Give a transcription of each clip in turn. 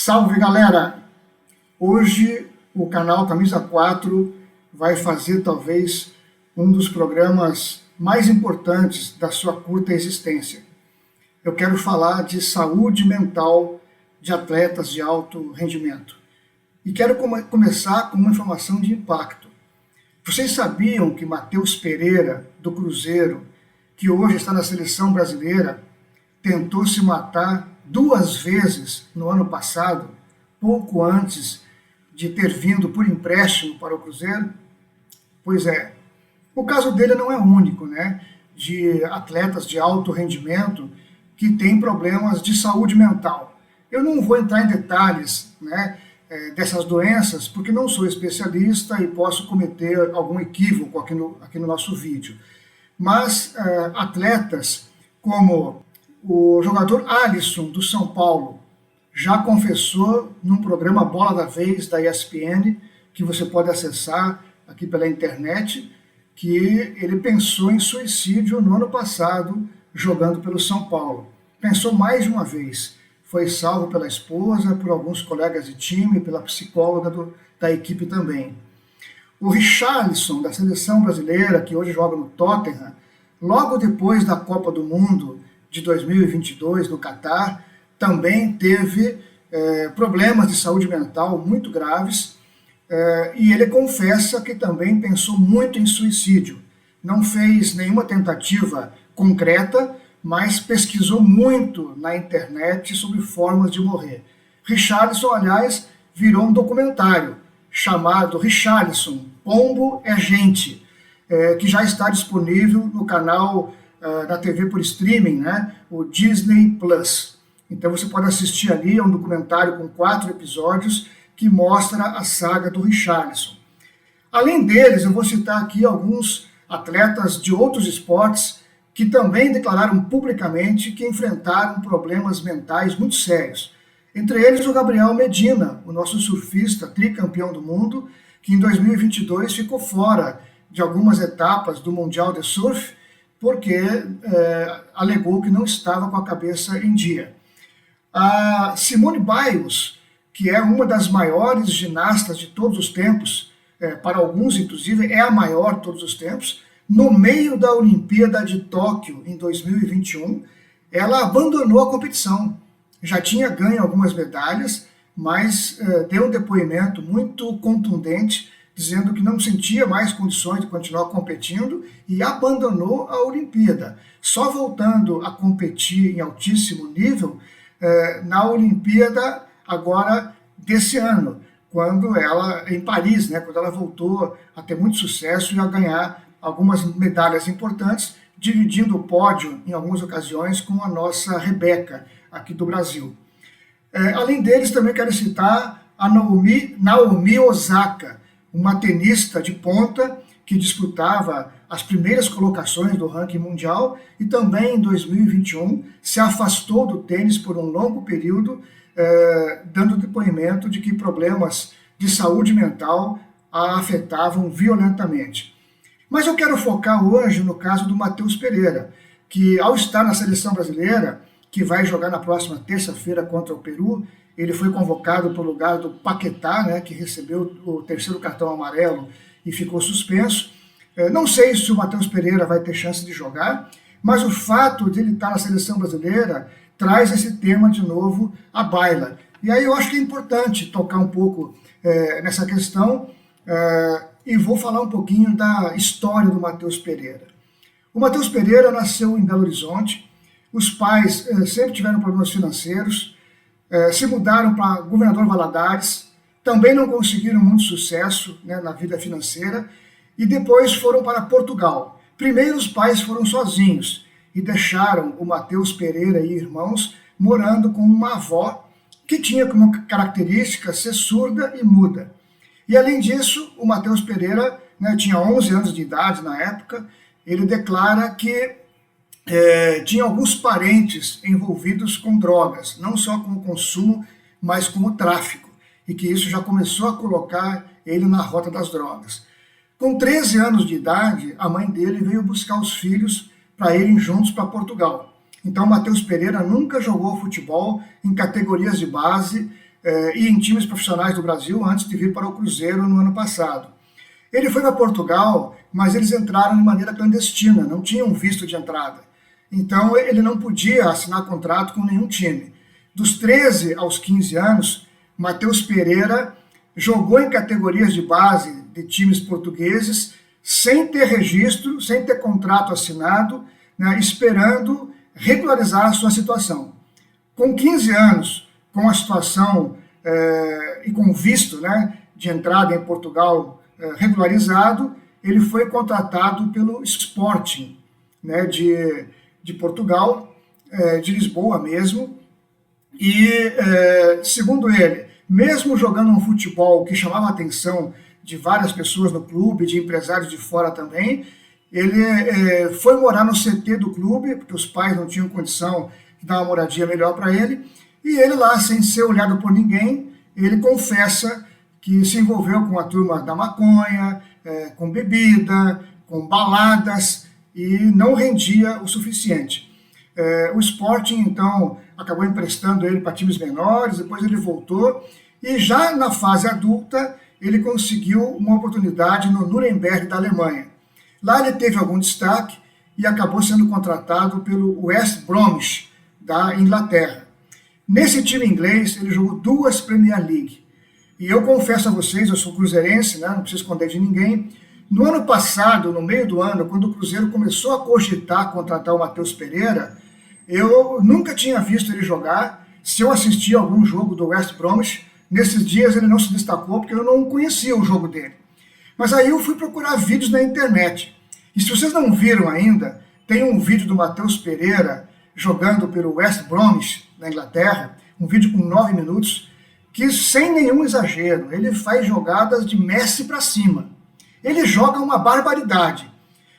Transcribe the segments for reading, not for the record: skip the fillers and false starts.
Salve, galera! Hoje o canal Camisa 4 vai fazer talvez um dos programas mais importantes da sua curta existência. Eu quero falar de saúde mental de atletas de alto rendimento. E quero começar com uma informação de impacto. Vocês sabiam que Matheus Pereira, do Cruzeiro, que hoje está na seleção brasileira, tentou se matar 2 vezes no ano passado, pouco antes de ter vindo por empréstimo para o Cruzeiro? Pois é, o caso dele não é único, né? De atletas de alto rendimento que têm problemas de saúde mental. Eu não vou entrar em detalhes, né, dessas doenças, porque não sou especialista e posso cometer algum equívoco aqui no nosso vídeo. Mas atletas como o jogador Alisson, do São Paulo, já confessou num programa Bola da Vez, da ESPN, que você pode acessar aqui pela internet, que ele pensou em suicídio no ano passado, jogando pelo São Paulo. Pensou mais de uma vez. Foi salvo pela esposa, por alguns colegas de time, pela psicóloga da equipe também. O Richarlison, da seleção brasileira, que hoje joga no Tottenham, logo depois da Copa do Mundo de 2022, no Catar, também teve problemas de saúde mental muito graves, e ele confessa que também pensou muito em suicídio. Não fez nenhuma tentativa concreta, mas pesquisou muito na internet sobre formas de morrer. Richarlison, aliás, virou um documentário chamado Richarlison, Pombo é Gente, que já está disponível no canal da TV por streaming, né, o Disney Plus. Então você pode assistir ali, é um documentário com 4 episódios que mostra a saga do Richarlison. Além deles, eu vou citar aqui alguns atletas de outros esportes que também declararam publicamente que enfrentaram problemas mentais muito sérios. Entre eles o Gabriel Medina, o nosso surfista tricampeão do mundo, que em 2022 ficou fora de algumas etapas do Mundial de Surf, porque alegou que não estava com a cabeça em dia. A Simone Biles, que é uma das maiores ginastas de todos os tempos, para alguns inclusive é a maior de todos os tempos, no meio da Olimpíada de Tóquio em 2021, ela abandonou a competição. Já tinha ganho algumas medalhas, mas deu um depoimento muito contundente, dizendo que não sentia mais condições de continuar competindo e abandonou a Olimpíada. Só voltando a competir em altíssimo nível na Olimpíada agora desse ano, quando ela, em Paris, né, quando ela voltou a ter muito sucesso e a ganhar algumas medalhas importantes, dividindo o pódio em algumas ocasiões com a nossa Rebeca, aqui do Brasil. Além deles, também quero citar a Naomi Osaka, uma tenista de ponta que disputava as primeiras colocações do ranking mundial e também em 2021 se afastou do tênis por um longo período, dando depoimento de que problemas de saúde mental a afetavam violentamente. Mas eu quero focar hoje no caso do Matheus Pereira, que ao estar na seleção brasileira, que vai jogar na próxima terça-feira contra o Peru, ele foi convocado para o lugar do Paquetá, né, que recebeu o 3º cartão amarelo e ficou suspenso. Não sei se o Matheus Pereira vai ter chance de jogar, mas o fato de ele estar na seleção brasileira traz esse tema de novo à baila. E aí eu acho que é importante tocar um pouco nessa questão e vou falar um pouquinho da história do Matheus Pereira. O Matheus Pereira nasceu em Belo Horizonte, os pais sempre tiveram problemas financeiros, se mudaram para Governador Valadares, também não conseguiram muito sucesso, né, na vida financeira, e depois foram para Portugal. Primeiro os pais foram sozinhos e deixaram o Matheus Pereira e irmãos morando com uma avó que tinha como característica ser surda e muda. E além disso, o Matheus Pereira, né, tinha 11 anos de idade na época, ele declara que tinha alguns parentes envolvidos com drogas, não só com o consumo, mas com o tráfico, e que isso já começou a colocar ele na rota das drogas. Com 13 anos de idade, a mãe dele veio buscar os filhos para irem juntos para Portugal. Então, Matheus Pereira nunca jogou futebol em categorias de base, e em times profissionais do Brasil antes de vir para o Cruzeiro no ano passado. Ele foi para Portugal, mas eles entraram de maneira clandestina, não tinham visto de entrada. Então ele não podia assinar contrato com nenhum time. Dos 13 aos 15 anos, Matheus Pereira jogou em categorias de base de times portugueses, sem ter registro, sem ter contrato assinado, né, esperando regularizar a sua situação. Com 15 anos, com a situação e com visto, né, de entrada em Portugal regularizado, ele foi contratado pelo Sporting, né, de Portugal, de Lisboa mesmo, e, segundo ele, mesmo jogando um futebol que chamava a atenção de várias pessoas no clube, de empresários de fora também, ele foi morar no CT do clube, porque os pais não tinham condição de dar uma moradia melhor para ele, e ele lá, sem ser olhado por ninguém, ele confessa que se envolveu com a turma da maconha, com bebida, com baladas, e não rendia o suficiente. O Sporting, então, acabou emprestando ele para times menores, depois ele voltou, e já na fase adulta, ele conseguiu uma oportunidade no Nuremberg da Alemanha. Lá ele teve algum destaque e acabou sendo contratado pelo West Bromwich, da Inglaterra. Nesse time inglês, ele jogou 2 Premier League. E eu confesso a vocês, eu sou cruzeirense, né, não preciso esconder de ninguém. No ano passado, no meio do ano, quando o Cruzeiro começou a cogitar contratar o Matheus Pereira, eu nunca tinha visto ele jogar. Se eu assisti a algum jogo do West Bromwich, nesses dias ele não se destacou porque eu não conhecia o jogo dele. Mas aí eu fui procurar vídeos na internet. E se vocês não viram ainda, tem um vídeo do Matheus Pereira jogando pelo West Bromwich, na Inglaterra, um vídeo com 9 minutos, que sem nenhum exagero, ele faz jogadas de Messi para cima. Ele joga uma barbaridade.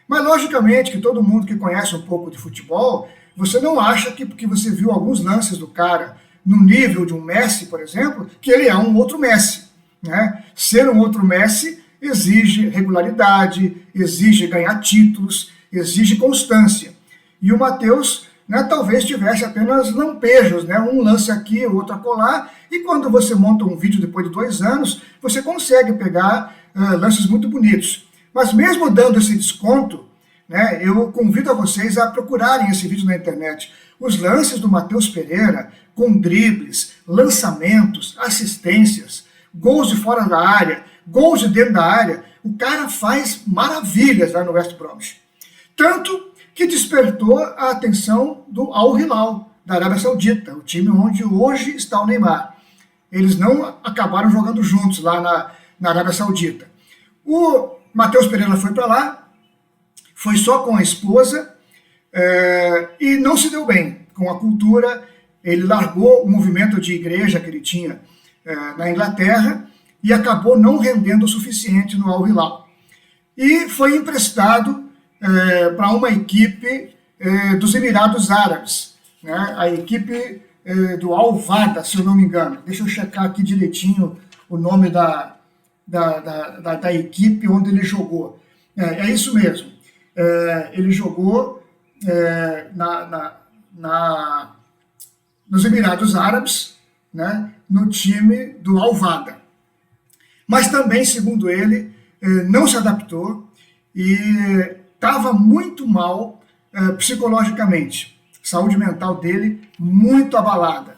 Mas logicamente que todo mundo que conhece um pouco de futebol, você não acha que porque você viu alguns lances do cara no nível de um Messi, por exemplo, que ele é um outro Messi, né? Ser um outro Messi exige regularidade, exige ganhar títulos, exige constância. E o Matheus, né, talvez tivesse apenas lampejos, né, um lance aqui, outro acolá, e quando você monta um vídeo depois de 2 anos, você consegue pegar lances muito bonitos. Mas mesmo dando esse desconto, né, eu convido a vocês a procurarem esse vídeo na internet. Os lances do Matheus Pereira, com dribles, lançamentos, assistências, gols de fora da área, gols de dentro da área, o cara faz maravilhas lá no West Bromwich. Tanto que despertou a atenção do Al Hilal, da Arábia Saudita, o time onde hoje está o Neymar. Eles não acabaram jogando juntos lá na Arábia Saudita. O Matheus Pereira foi para lá, foi só com a esposa, e não se deu bem com a cultura. Ele largou o movimento de igreja que ele tinha na Inglaterra e acabou não rendendo o suficiente no Al Hilal. E foi emprestado para uma equipe dos Emirados Árabes, né? A equipe do Al Wahda, se eu não me engano. Deixa eu checar aqui direitinho o nome da equipe onde ele jogou. É isso mesmo. Ele jogou nos Emirados Árabes, né, no time do Al Wahda. Mas também, segundo ele, não se adaptou e estava muito mal psicologicamente. Saúde mental dele muito abalada.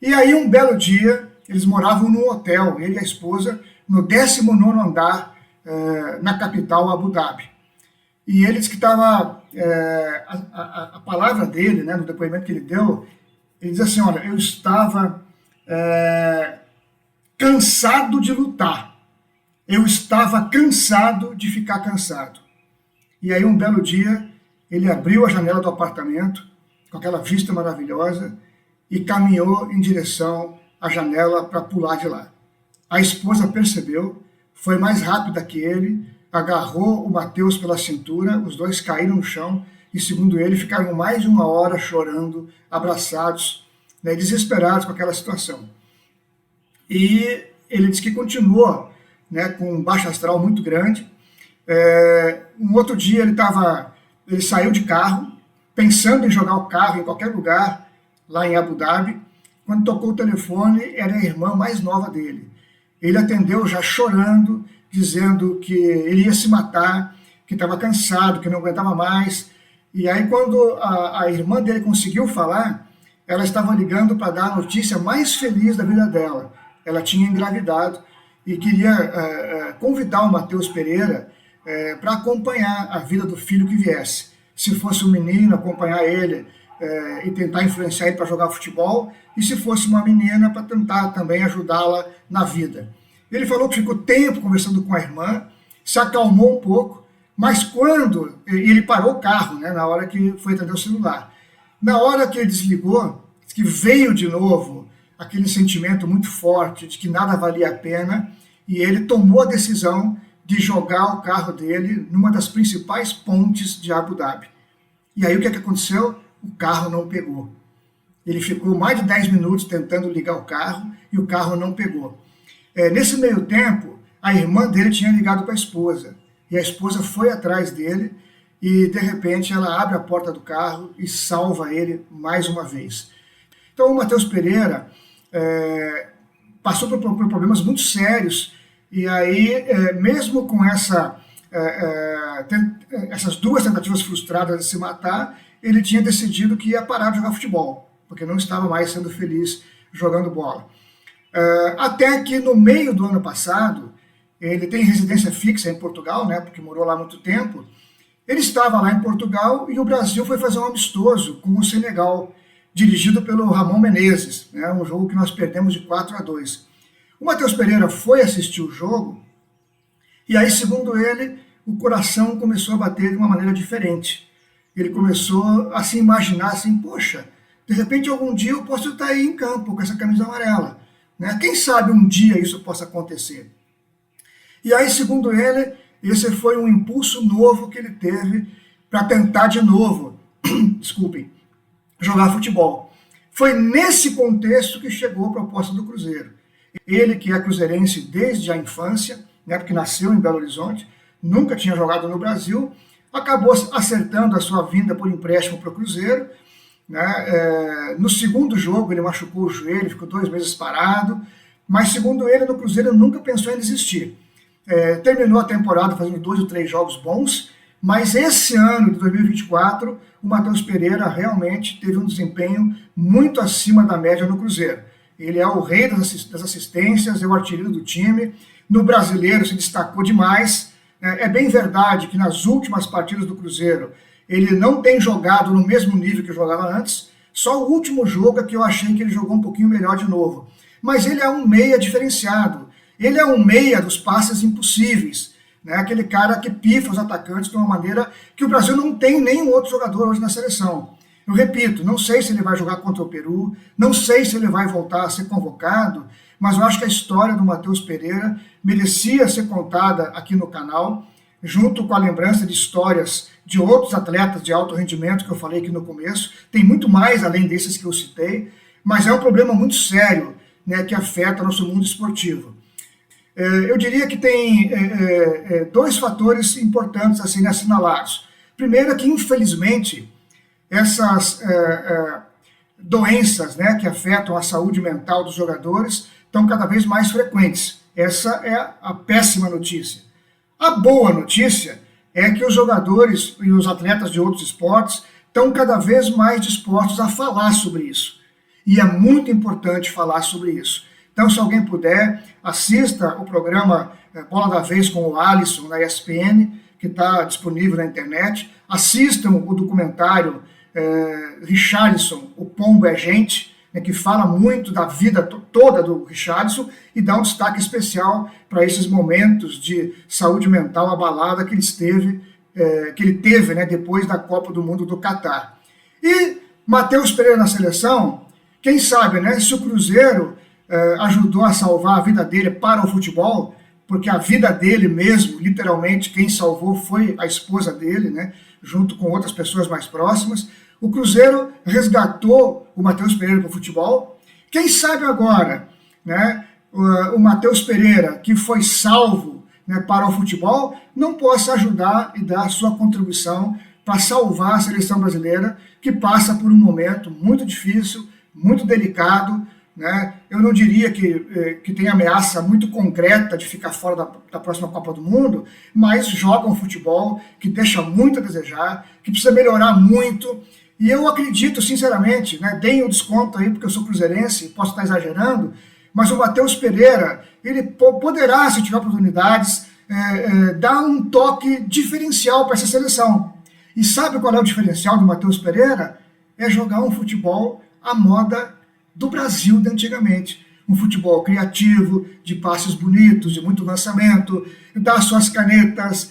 E aí, um belo dia, eles moravam num hotel, ele e a esposa, no 19º andar, na capital, Abu Dhabi. E ele disse que estava, a palavra dele, né, no depoimento que ele deu, ele diz assim, olha, eu estava cansado de lutar, eu estava cansado de ficar cansado. E aí, um belo dia, ele abriu a janela do apartamento, com aquela vista maravilhosa, e caminhou em direção à janela para pular de lá. A esposa percebeu, foi mais rápida que ele, agarrou o Matheus pela cintura, os dois caíram no chão e, segundo ele, ficaram mais de 1 hora chorando, abraçados, né, desesperados com aquela situação. E ele disse que continuou, né, com um baixo astral muito grande. Um outro dia ele saiu de carro, pensando em jogar o carro em qualquer lugar, lá em Abu Dhabi, Quando tocou o telefone, era a irmã mais nova dele. Ele atendeu já chorando, dizendo que ele ia se matar, que estava cansado, que não aguentava mais. E aí, quando a irmã dele conseguiu falar, ela estava ligando para dar a notícia mais feliz da vida dela. Ela tinha engravidado e queria convidar o Matheus Pereira para acompanhar a vida do filho que viesse. Se fosse um menino, acompanhar ele e tentar influenciar ele para jogar futebol, e se fosse uma menina, para tentar também ajudá-la na vida. Ele falou que ficou tempo conversando com a irmã, se acalmou um pouco, mas quando ele parou o carro, né, na hora que foi atender o celular, na hora que ele desligou, que veio de novo aquele sentimento muito forte de que nada valia a pena, e ele tomou a decisão de jogar o carro dele numa das principais pontes de Abu Dhabi. E aí o que aconteceu? O carro não pegou. Ele ficou mais de 10 minutos tentando ligar o carro e o carro não pegou. Nesse meio tempo, a irmã dele tinha ligado para a esposa. E a esposa foi atrás dele e, de repente, ela abre a porta do carro e salva ele mais uma vez. Então, o Matheus Pereira passou por problemas muito sérios. E aí, mesmo com essas duas tentativas frustradas de se matar, ele tinha decidido que ia parar de jogar futebol, porque não estava mais sendo feliz jogando bola. Até que no meio do ano passado, ele tem residência fixa em Portugal, né, porque morou lá há muito tempo. Ele estava lá em Portugal e o Brasil foi fazer um amistoso com o Senegal, dirigido pelo Ramon Menezes, né, um jogo que nós perdemos de 4-2. O Matheus Pereira foi assistir o jogo e aí, segundo ele, o coração começou a bater de uma maneira diferente. Ele começou a se imaginar assim, poxa, de repente algum dia eu posso estar aí em campo com essa camisa amarela. Né? Quem sabe um dia isso possa acontecer. E aí, segundo ele, esse foi um impulso novo que ele teve para tentar de novo, desculpem, jogar futebol. Foi nesse contexto que chegou a proposta do Cruzeiro. Ele, que é cruzeirense desde a infância, né, porque nasceu em Belo Horizonte, nunca tinha jogado no Brasil, acabou acertando a sua vinda por empréstimo para o Cruzeiro. Né? No segundo jogo ele machucou o joelho, ficou 2 meses parado, mas segundo ele, no Cruzeiro nunca pensou em desistir. Terminou a temporada fazendo 2 ou 3 jogos bons, mas esse ano de 2024, o Matheus Pereira realmente teve um desempenho muito acima da média no Cruzeiro. Ele é o rei das assistências, é o artilheiro do time. No Brasileiro se destacou demais. É bem verdade que nas últimas partidas do Cruzeiro ele não tem jogado no mesmo nível que jogava antes. Só o último jogo é que eu achei que ele jogou um pouquinho melhor de novo. Mas ele é um meia diferenciado. Ele é um meia dos passes impossíveis. Né? Aquele cara que pifa os atacantes de uma maneira que o Brasil não tem nenhum outro jogador hoje na seleção. Eu repito, não sei se ele vai jogar contra o Peru, não sei se ele vai voltar a ser convocado, mas eu acho que a história do Matheus Pereira merecia ser contada aqui no canal, junto com a lembrança de histórias de outros atletas de alto rendimento que eu falei aqui no começo. Tem muito mais além desses que eu citei, mas é um problema muito sério, né, que afeta o nosso mundo esportivo. Eu diria que tem 2 fatores importantes a serem assinalados. Primeiro é que, infelizmente, essas doenças, né, que afetam a saúde mental dos jogadores estão cada vez mais frequentes. Essa é a péssima notícia. A boa notícia é que os jogadores e os atletas de outros esportes estão cada vez mais dispostos a falar sobre isso. E é muito importante falar sobre isso. Então, se alguém puder, assista o programa Bola da Vez com o Alisson na ESPN, que está disponível na internet. Assistam o documentário Richarlison, O Pombo é Gente, né, que fala muito da vida toda do Richarlison e dá um destaque especial para esses momentos de saúde mental abalada que ele teve, né, depois da Copa do Mundo do Catar. E Matheus Pereira na seleção, quem sabe, né, se o Cruzeiro ajudou a salvar a vida dele para o futebol, porque a vida dele mesmo, literalmente, quem salvou foi a esposa dele, né, junto com outras pessoas mais próximas. O Cruzeiro resgatou o Matheus Pereira para o futebol. Quem sabe agora, né, o Matheus Pereira, que foi salvo, né, para o futebol, não possa ajudar e dar a sua contribuição para salvar a seleção brasileira, que passa por um momento muito difícil, muito delicado, né? Eu não diria que tem ameaça muito concreta de ficar fora da próxima Copa do Mundo, mas joga um futebol que deixa muito a desejar, que precisa melhorar muito. E eu acredito, sinceramente, né, deem o desconto aí, porque eu sou cruzeirense, posso estar exagerando, mas o Matheus Pereira, ele poderá, se tiver oportunidades, dar um toque diferencial para essa seleção. E sabe qual é o diferencial do Matheus Pereira? É jogar um futebol à moda do Brasil de antigamente. Um futebol criativo, de passes bonitos, de muito lançamento, dar suas canetas,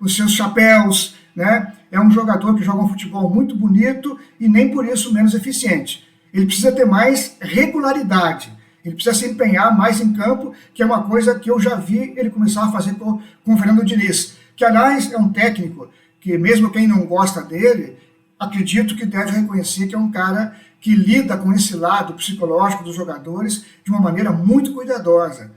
os seus chapéus, né? É um jogador que joga um futebol muito bonito e nem por isso menos eficiente. Ele precisa ter mais regularidade, ele precisa se empenhar mais em campo, que é uma coisa que eu já vi ele começar a fazer com o Fernando Diniz, que aliás é um técnico que mesmo quem não gosta dele, acredito que deve reconhecer que é um cara que lida com esse lado psicológico dos jogadores de uma maneira muito cuidadosa.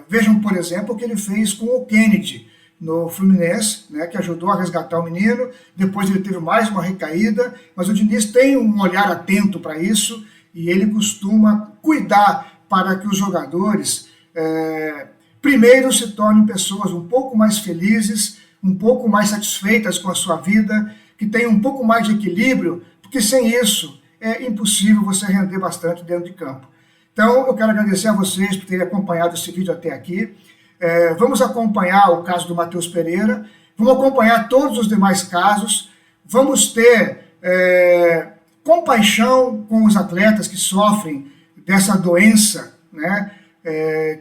Vejam, por exemplo, o que ele fez com o Kennedy no Fluminense, né, que ajudou a resgatar o menino, depois ele teve mais uma recaída, mas o Diniz tem um olhar atento para isso e ele costuma cuidar para que os jogadores primeiro se tornem pessoas um pouco mais felizes, um pouco mais satisfeitas com a sua vida, que tenham um pouco mais de equilíbrio, porque sem isso é impossível você render bastante dentro de campo. Então, eu quero agradecer a vocês por terem acompanhado esse vídeo até aqui. Vamos acompanhar o caso do Matheus Pereira, vamos acompanhar todos os demais casos, vamos ter compaixão com os atletas que sofrem dessa doença, né,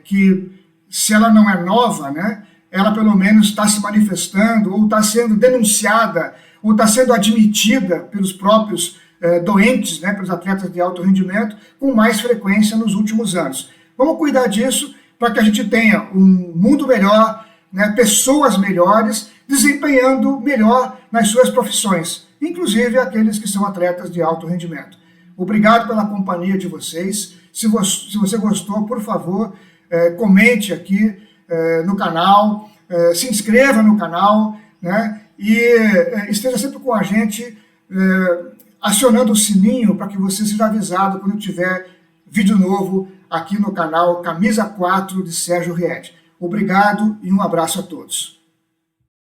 que se ela não é nova, né, ela pelo menos está se manifestando, ou está sendo denunciada, ou está sendo admitida pelos próprios doentes, né, pelos atletas de alto rendimento, com mais frequência nos últimos anos. Vamos cuidar disso para que a gente tenha um mundo melhor, né, pessoas melhores, desempenhando melhor nas suas profissões, inclusive aqueles que são atletas de alto rendimento. Obrigado pela companhia de vocês. Se você gostou, por favor, comente aqui no canal, se inscreva no canal, né, e esteja sempre com a gente, acionando o sininho para que você seja avisado quando tiver vídeo novo aqui no canal Camisa 4 de Sérgio Ried. Obrigado e um abraço a todos.